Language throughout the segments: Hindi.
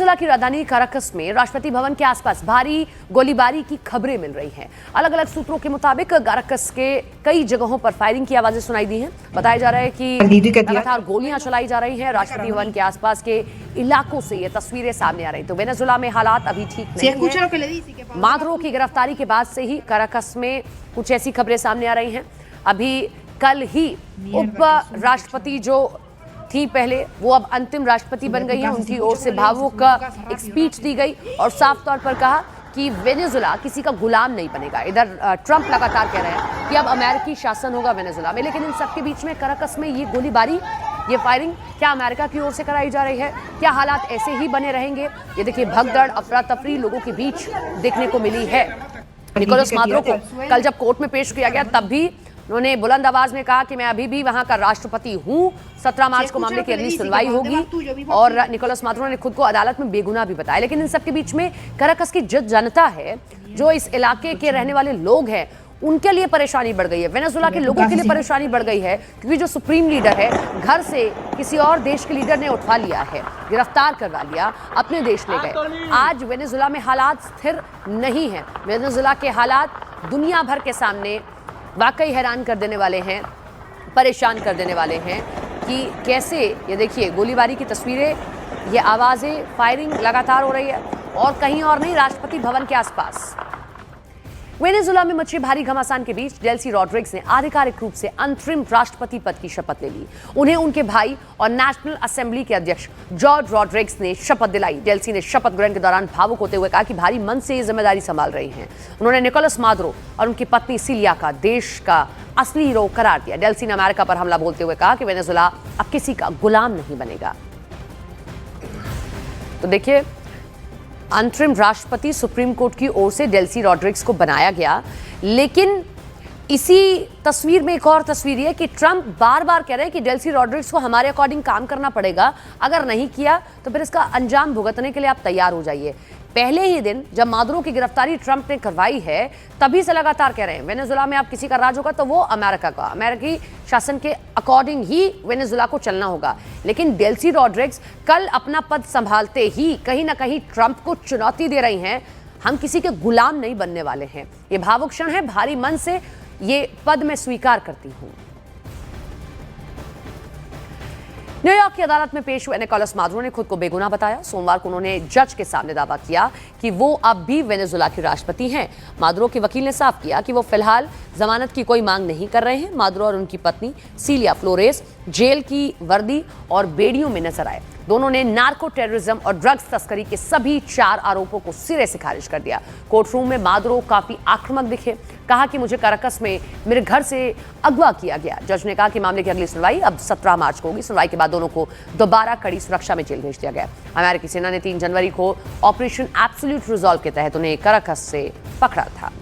वेनेजुएला की राजधानी काराकस में राष्ट्रपति भवन के आसपास भारी गोलीबारी की खबरें मिल रही हैं। अलग अलग सूत्रों के मुताबिक काराकस के कई जगहों पर फायरिंग की आवाजें सुनाई दी हैं। बताया जा रहा है कि लगातार गोलियां चलाई जा रही हैं। राष्ट्रपति भवन के आसपास के इलाकों से ये तस्वीरें सामने आ रही। तो वेनेजुएला में हालात अभी ठीक नहीं है। मादुरो की गिरफ्तारी के बाद से ही काराकस में कुछ ऐसी खबरें सामने आ रही हैं। अभी कल ही उप राष्ट्रपति जो थी पहले, वो अब अंतिम राष्ट्रपति बन गई हैं। उनकी ओर से भावुक एक स्पीच दी गई और साफ तौर पर कहा कि वेनेजुएला किसी का गुलाम नहीं बनेगा। इधर ट्रंप लगातार कह रहे हैं कि अब अमेरिकी शासन होगा वेनेजुएला में। लेकिन इन सबके बीच में काराकस में ये गोलीबारी, ये फायरिंग क्या अमेरिका की ओर से कराई जा रही है? क्या हालात ऐसे ही बने रहेंगे? ये देखिए, भगदड़, अफरा तफरी लोगों के बीच देखने को मिली है। निकोलस मादुरो को कल जब कोर्ट में पेश किया गया तब भी उन्होंने बुलंद आवाज में कहा कि मैं अभी भी वहां का राष्ट्रपति हूं। 17 मार्च को मामले की अगली सुनवाई होगी और निकोलस मादुरो ने खुद को अदालत में बेगुनाह भी बताया। लेकिन इन सबके बीच में काराकस की जो जनता है, जो इस इलाके के रहने वाले लोग हैं, उनके लिए परेशानी बढ़ गई है। वेनेजुएला के लोगों के लिए परेशानी बढ़ गई है क्योंकि जो सुप्रीम लीडर है, घर से किसी और देश के लीडर ने उठवा लिया है, गिरफ्तार करवा लिया, अपने देश ले गए। आज वेनेजुएला में हालात स्थिर नहीं है। वेनेजुएला के हालात दुनिया भर के सामने वाकई हैरान कर देने वाले हैं, परेशान कर देने वाले हैं कि कैसे, ये देखिए गोलीबारी की तस्वीरें, ये आवाज़ें, फायरिंग लगातार हो रही है और कहीं और नहीं, राष्ट्रपति भवन के आसपास। वेनेजुएला में मची भारी घमासान के बीच डेल्सी रॉड्रिग्स ने आधिकारिक रूप से अंतरिम राष्ट्रपति पद की शपथ ले ली। उन्हें उनके भाई और नेशनल असेंबली के अध्यक्ष जॉर्ज रॉड्रिग्स ने शपथ दिलाई। डेल्सी ने शपथ ग्रहण के दौरान भावुक होते हुए कहा कि भारी मन से ये जिम्मेदारी संभाल रही हैं। उन्होंने निकोलस मादुरो और उनकी पत्नी सिलिया का देश का असली हीरो करार दिया। डेल्सी ने अमेरिका पर हमला बोलते हुए कहा कि वेनेजुएला अब किसी का गुलाम नहीं बनेगा। तो देखिए, अंतरिम राष्ट्रपति सुप्रीम कोर्ट की ओर से डेल्सी रॉड्रिग्स को बनाया गया। लेकिन इसी तस्वीर में एक और तस्वीर है कि ट्रंप बार बार कह रहे हैं कि डेल्सी रॉड्रिग्स को हमारे अकॉर्डिंग काम करना पड़ेगा, अगर नहीं किया तो फिर इसका अंजाम भुगतने के लिए आप तैयार हो जाइए। पहले ही दिन जब मादुरो की गिरफ्तारी ट्रंप ने करवाई है, तभी से लगातार कह रहे हैं वेनेजुएला में अब किसी का राज होगा तो वो अमेरिका का, अमेरिकी शासन के अकॉर्डिंग ही वेनेजुएला को चलना होगा। लेकिन डेल्सी रॉड्रिग्स कल अपना पद संभालते ही कहीं ना कहीं ट्रंप को चुनौती दे रही हैं, हम किसी के गुलाम नहीं बनने वाले हैं। ये भावुक क्षण है, भारी मन से ये पद मैं स्वीकार करती हूं। न्यूयॉर्क की अदालत में पेश हुए निकोलस मादुरो ने खुद को बेगुनाह बताया। सोमवार को उन्होंने जज के सामने दावा किया कि वो अब भी वेनेजुएला के राष्ट्रपति हैं। मादुरो के वकील ने साफ किया कि वो फिलहाल जमानत की कोई मांग नहीं कर रहे हैं। मादुरो और उनकी पत्नी सिलिया फ्लोरेस जेल की वर्दी और बेड़ियों में नजर आए। दोनों ने नार्को टेररिज्म और ड्रग्स तस्करी के सभी 4 आरोपों को सिरे से खारिज कर दिया। कोर्टरूम में मादुरो काफी आक्रामक दिखे, कहा कि मुझे काराकस में मेरे घर से अगवा किया गया। जज ने कहा कि मामले की अगली सुनवाई अब 17 मार्च को होगी। सुनवाई के बाद दोनों को दोबारा कड़ी सुरक्षा में जेल भेज दिया गया। अमेरिकी सेना ने 3 जनवरी को ऑपरेशन एब्सोल्यूट रिजॉल्व के तहत उन्हें काराकस से पकड़ा था।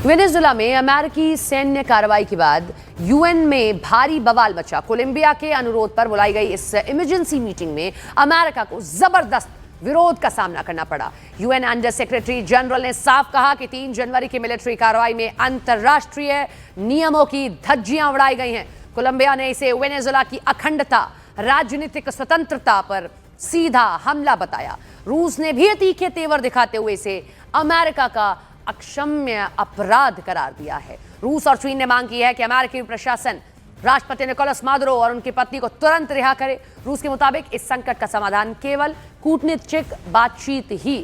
वेनेजुएला में अमेरिकी सैन्य कार्रवाई के बाद यूएन में भारी बवाल मचा। कोलंबिया के अनुरोध पर बुलाई गई इस इमरजेंसी मीटिंग में अमेरिका को जबरदस्त विरोध का सामना करना पड़ा। यूएन अंडर सेक्रेटरी जनरल ने साफ कहा कि 3 जनवरी की मिलिट्री कार्रवाई में अंतर्राष्ट्रीय नियमों की धज्जियां उड़ाई गई हैं। कोलंबिया ने इसे वेनेजुएला की अखंडता, राजनीतिक स्वतंत्रता पर सीधा हमला बताया। रूस ने भी तीखे तेवर दिखाते हुए इसे अमेरिका का अक्षम्य अपराध करार दिया है। रूस और चीन ने मांग की है कि अमेरिकी प्रशासन राष्ट्रपति निकोलस मादुरो और उनकी पत्नी को तुरंत रिहा करे। रूस के मुताबिक इस संकट का समाधान केवल कूटनीतिक बातचीत ही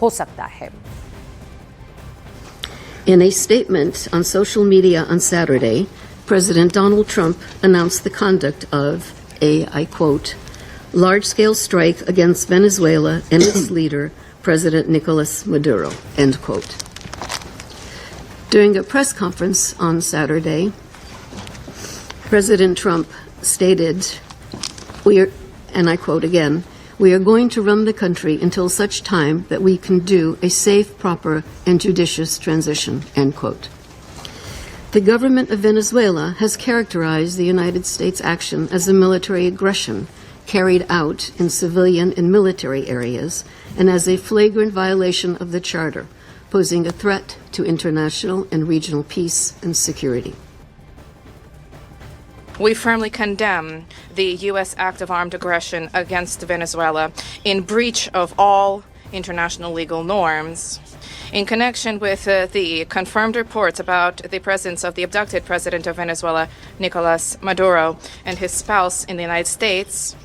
हो सकता है। In a statement on social media on Saturday, President Donald Trump announced the conduct of a, I quote, large-scale strike against Venezuela and its leader, President Nicolas Maduro, end quote. During a press conference on Saturday, President Trump stated, and I quote again, "We are going to run the country until such time that we can do a safe, proper, and judicious transition," end quote. The government of Venezuela has characterized the United States' action as a military aggression carried out in civilian and military areas and as a flagrant violation of the Charter, posing a threat to international and regional peace and security. We firmly condemn the U.S. act of armed aggression against Venezuela in breach of all international legal norms. In connection with the confirmed reports about the presence of the abducted president of Venezuela, Nicolas Maduro, and his spouse in the United States,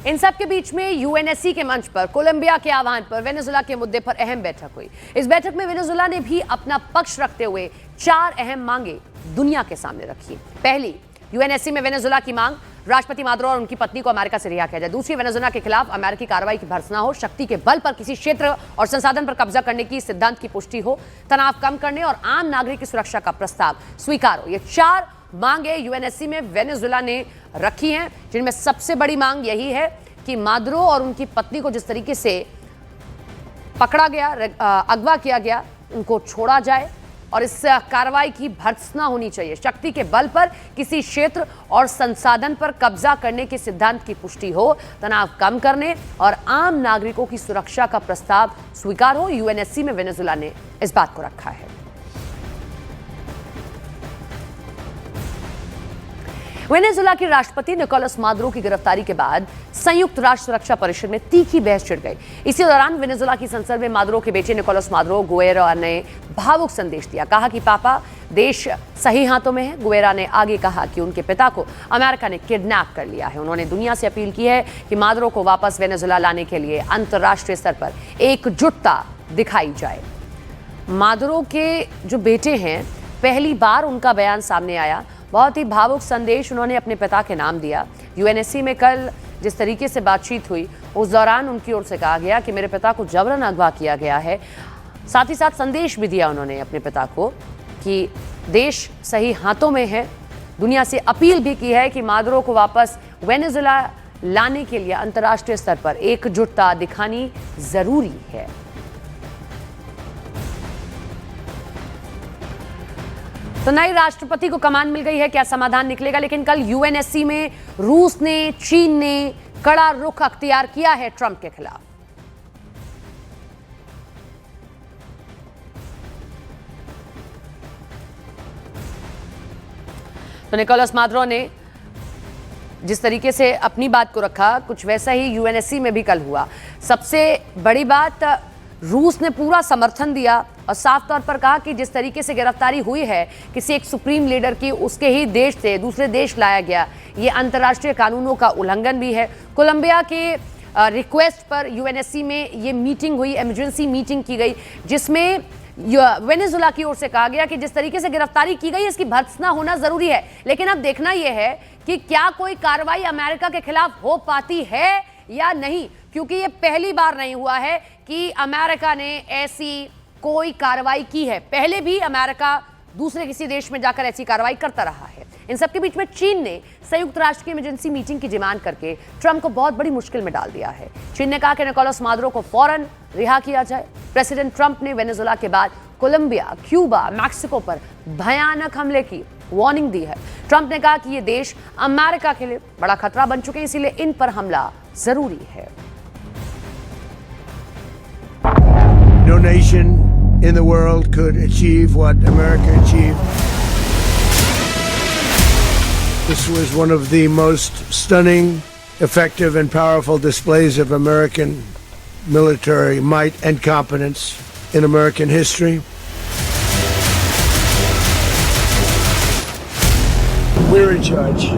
इन सब के बीच में यूएनएससी के मंच पर कोलंबिया के आह्वान पर वेनेजुला के मुद्दे पर अहम बैठक हुई। इस बैठक में वेनेजुला ने भी अपना पक्ष रखते हुए 4 अहम मांगे दुनिया के सामने रखी। पहली, यूएनएससी में वेनेजुला की मांग, राष्ट्रपति मादुरो और उनकी पत्नी को अमेरिका से रिहा किया जाए। दूसरी, वेनेजुला के खिलाफ अमेरिकी कार्रवाई की भर्त्सना हो, शक्ति के बल पर किसी क्षेत्र और संसाधन पर कब्जा करने की सिद्धांत की पुष्टि हो, तनाव कम करने और आम नागरिक की सुरक्षा का प्रस्ताव स्वीकार हो। ये 4 मांगे यूएनएससी में वेनेजुला ने रखी हैं, जिनमें सबसे बड़ी मांग यही है कि मादुरो और उनकी पत्नी को जिस तरीके से पकड़ा गया, अगवा किया गया, उनको छोड़ा जाए और इस कार्रवाई की भर्त्सना होनी चाहिए। शक्ति के बल पर किसी क्षेत्र और संसाधन पर कब्जा करने के सिद्धांत की पुष्टि हो, तनाव कम करने और आम नागरिकों की सुरक्षा का प्रस्ताव स्वीकार हो। यूएनएससी में वेनेजुला ने इस बात को रखा है। वेनेजुला के राष्ट्रपति निकोलस मादुरो की गिरफ्तारी के बाद संयुक्त राष्ट्र सुरक्षा परिषद में तीखी बहस छिड़ गई। इसी दौरान वेनेजुला की संसद में मादुरो के बेटे निकोलस मादुरो गुएरा ने भावुक संदेश दिया। कहा कि पापा, देश सही हाथों में है। गुएरा ने आगे कहा कि उनके पिता को अमेरिका ने किडनैप कर लिया है। उन्होंने दुनिया से अपील की है कि मादुरो को वापस वेनेजुला लाने के लिए अंतर्राष्ट्रीय स्तर पर एकजुटता दिखाई जाए। मादुरो के जो बेटे हैं, पहली बार उनका बयान सामने आया। बहुत ही भावुक संदेश उन्होंने अपने पिता के नाम दिया। यूएनएससी में कल जिस तरीके से बातचीत हुई, उस दौरान उनकी ओर से कहा गया कि मेरे पिता को जबरन अगवा किया गया है। साथ ही साथ संदेश भी दिया उन्होंने अपने पिता को कि देश सही हाथों में है। दुनिया से अपील भी की है कि मादुरो को वापस वेनेजुला लाने के लिए अंतर्राष्ट्रीय स्तर पर एकजुटता दिखानी जरूरी है। तो नए राष्ट्रपति को कमान मिल गई है, क्या समाधान निकलेगा? लेकिन कल यूएनएससी में रूस ने, चीन ने कड़ा रुख अख्तियार किया है ट्रंप के खिलाफ। तो निकोलस मादुरो ने जिस तरीके से अपनी बात को रखा, कुछ वैसा ही यूएनएससी में भी कल हुआ। सबसे बड़ी बात, रूस ने पूरा समर्थन दिया और साफ तौर पर कहा कि जिस तरीके से गिरफ्तारी हुई है किसी एक सुप्रीम लीडर की, उसके ही देश से दूसरे देश लाया गया, ये अंतर्राष्ट्रीय कानूनों का उल्लंघन भी है। कोलंबिया के रिक्वेस्ट पर यूएनएससी में ये मीटिंग हुई, इमरजेंसी मीटिंग की गई, जिसमें वेनेजुला की ओर से कहा गया कि जिस तरीके से गिरफ्तारी की गई इसकी भर्त्सना होना जरूरी है। लेकिन अब देखना यह है कि क्या कोई कार्रवाई अमेरिका के खिलाफ हो पाती है या नहीं, क्योंकि ये पहली बार नहीं हुआ है कि अमेरिका ने ऐसी कोई कार्रवाई की है। पहले भी अमेरिका दूसरे किसी देश में जाकर ऐसी कार्रवाई करता रहा है। इन सबके बीच में चीन ने संयुक्त राष्ट्र की इमरजेंसी मीटिंग की डिमांड करके ट्रंप को बहुत बड़ी मुश्किल में डाल दिया है। चीन ने कहा कि निकोलस मादुरो को फौरन रिहा किया जाए। प्रेसिडेंट ट्रंप ने वेनेजुला के बाद कोलंबिया, क्यूबा, मैक्सिको पर भयानक हमले की वार्निंग दी है। ट्रंप ने कहा कि ये देश अमेरिका के लिए बड़ा खतरा बन चुके हैं, इसीलिए इन पर हमला जरूरी है। No nation in the world could achieve what America achieved. This was one of the most stunning, effective, and powerful displays of American military might and competence in American history. We're in charge.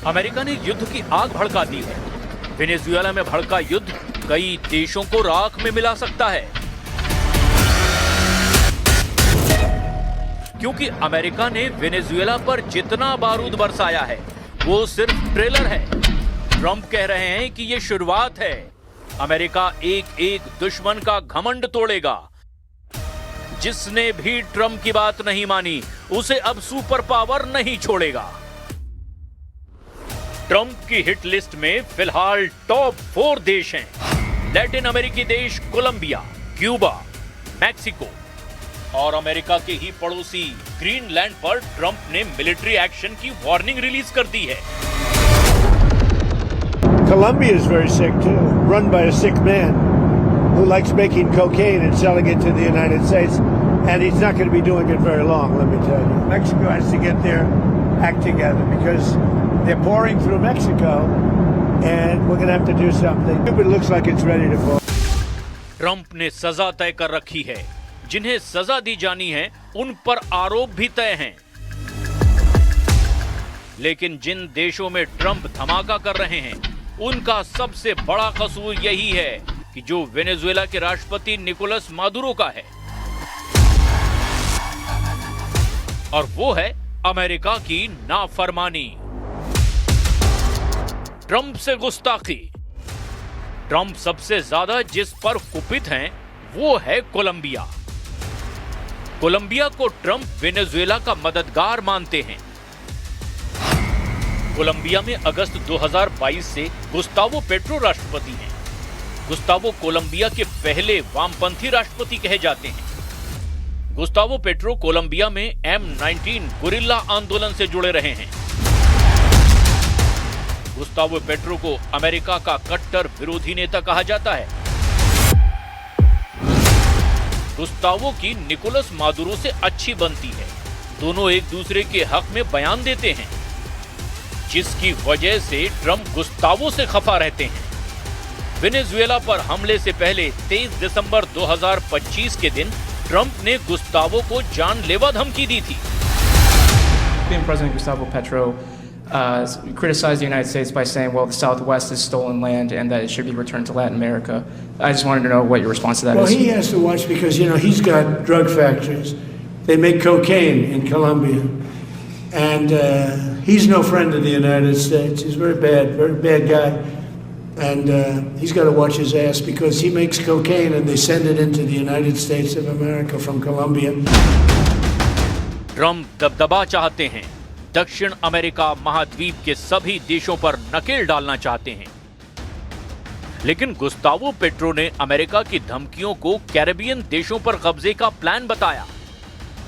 America ने युद्ध की आग भड़का दी है। वेनेजुएला में भड़का युद्ध कई देशों को राख में मिला सकता है, क्योंकि अमेरिका ने वेनेजुएला पर जितना बारूद बरसाया है वो सिर्फ ट्रेलर है। ट्रंप कह रहे हैं कि ये शुरुआत है। अमेरिका एक एक दुश्मन का घमंड तोड़ेगा। जिसने भी ट्रंप की बात नहीं मानी उसे अब सुपर पावर नहीं छोड़ेगा। ट्रंप की हिट लिस्ट में फिलहाल टॉप 4 देश हैं। लैटिन अमेरिकी देश कोलंबिया, क्यूबा, मैक्सिको और अमेरिका के ही पड़ोसी ग्रीनलैंड पर ट्रंप ने मिलिट्री एक्शन की वार्निंग रिलीज कर दी है। Colombia is very sick too, run by a sick man who likes making cocaine and selling it to the United States. And he's not going to be doing it very long, let me tell you. Mexico has to get their act together because they're pouring through Mexico, and we're going to have to do something. Cuba looks like it's ready to fall. Trump ने सजा तय कर रखी है। जिन्हें सजा दी जानी है उन पर आरोप भी तय हैं। लेकिन जिन देशों में ट्रंप धमाका कर रहे हैं उनका सबसे बड़ा कसूर यही है कि जो वेनेजुएला के राष्ट्रपति निकोलस मादुरो का है, और वो है अमेरिका की नाफरमानी, ट्रंप से गुस्ताखी। ट्रंप सबसे ज्यादा जिस पर कुपित हैं वो है कोलंबिया। कोलंबिया को ट्रंप वेनेजुएला का मददगार मानते हैं। कोलंबिया में अगस्त 2022 से गुस्तावो पेट्रो राष्ट्रपति हैं। गुस्तावो कोलंबिया के पहले वामपंथी राष्ट्रपति कहे जाते हैं। गुस्तावो पेट्रो कोलंबिया में M19 गुरिल्ला आंदोलन से जुड़े रहे हैं। गुस्तावो पेट्रो को अमेरिका का कट्टर विरोधी नेता कहा जाता है। गुस्तावो की निकोलस मादुरो से अच्छी बनती है। दोनों एक दूसरे के हक में बयान देते हैं, जिसकी वजह से ट्रंप गुस्तावो से खफा रहते हैं। वेनेजुएला पर हमले से पहले 23 दिसंबर 2025 के दिन ट्रंप ने गुस्तावो को जानलेवा धमकी दी थी। President Gustavo Petro criticized the United States by saying, well, the Southwest is stolen land and that it should be returned to Latin America. I just wanted to know what your response to that is. Well, he has to watch because, you know, he's got drug factories. They make cocaine in Colombia. And he's no friend of the United States. He's very bad guy. And he's got to watch his ass because he makes cocaine and they send it into the United States of America from Colombia. Trump दबदबा चाहते हैं। दक्षिण अमेरिका महाद्वीप के सभी देशों पर नकेल डालना चाहते हैं। लेकिन गुस्तावो पेट्रो ने अमेरिका की धमकियों को कैरेबियन देशों पर कब्जे का प्लान बताया।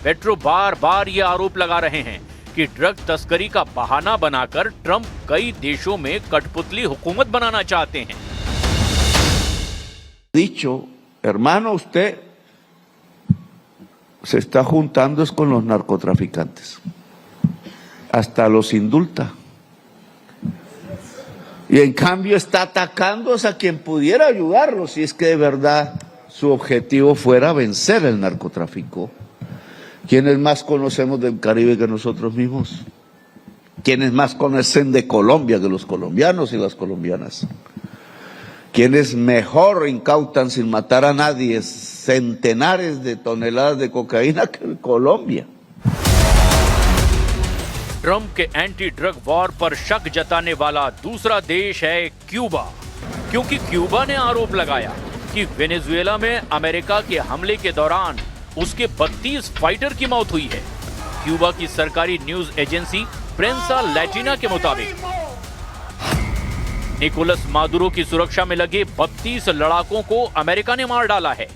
पेट्रो बार बार ये आरोप लगा रहे हैं कि ड्रग तस्करी का बहाना बनाकर ट्रंप कई देशों में कठपुतली हुकूमत बनाना चाहते हैं। Dicho, hermano, usted se está juntando con los narcotraficantes. Hasta los indulta. Y en cambio está atacando a quien pudiera ayudarlo si es que de verdad su objetivo fuera vencer el narcotráfico. ¿Quiénes más conocemos del Caribe que nosotros mismos? ¿Quiénes más conocen de Colombia que los colombianos y las colombianas? ¿Quiénes mejor incautan sin matar a nadie centenares de toneladas de cocaína que Colombia? Trump के एंटी ड्रग वॉर पर शक जताने वाला दूसरा देश है क्यूबा, क्योंकि क्यूबा ने आरोप लगाया कि वेनेजुएला में अमेरिका के हमले के दौरान उसके 32 फाइटर की मौत हुई है। क्यूबा की सरकारी न्यूज एजेंसी प्रेंसा लैटिना के मुताबिक निकोलस मादुरो की सुरक्षा में लगे 32 लड़ाकों को अमेरिका ने मार डाला है।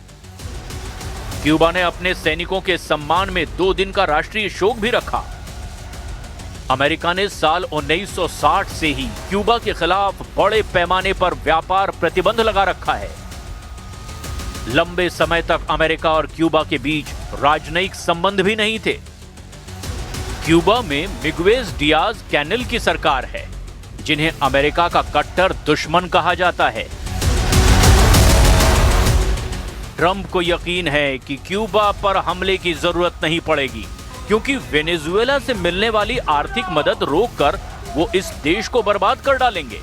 क्यूबा ने अपने सैनिकों के सम्मान में 2 दिन का राष्ट्रीय शोक भी रखा। अमेरिका ने साल 1960 से ही क्यूबा के खिलाफ बड़े पैमाने पर व्यापार प्रतिबंध लगा रखा है। लंबे समय तक अमेरिका और क्यूबा के बीच राजनयिक संबंध भी नहीं थे। क्यूबा में मिगुएज डियाज कैनेल की सरकार है, जिन्हें अमेरिका का कट्टर दुश्मन कहा जाता है। ट्रंप को यकीन है कि क्यूबा पर हमले की जरूरत नहीं पड़ेगी, क्योंकि वेनेजुएला से मिलने वाली आर्थिक मदद रोककर वो इस देश को बर्बाद कर डालेंगे।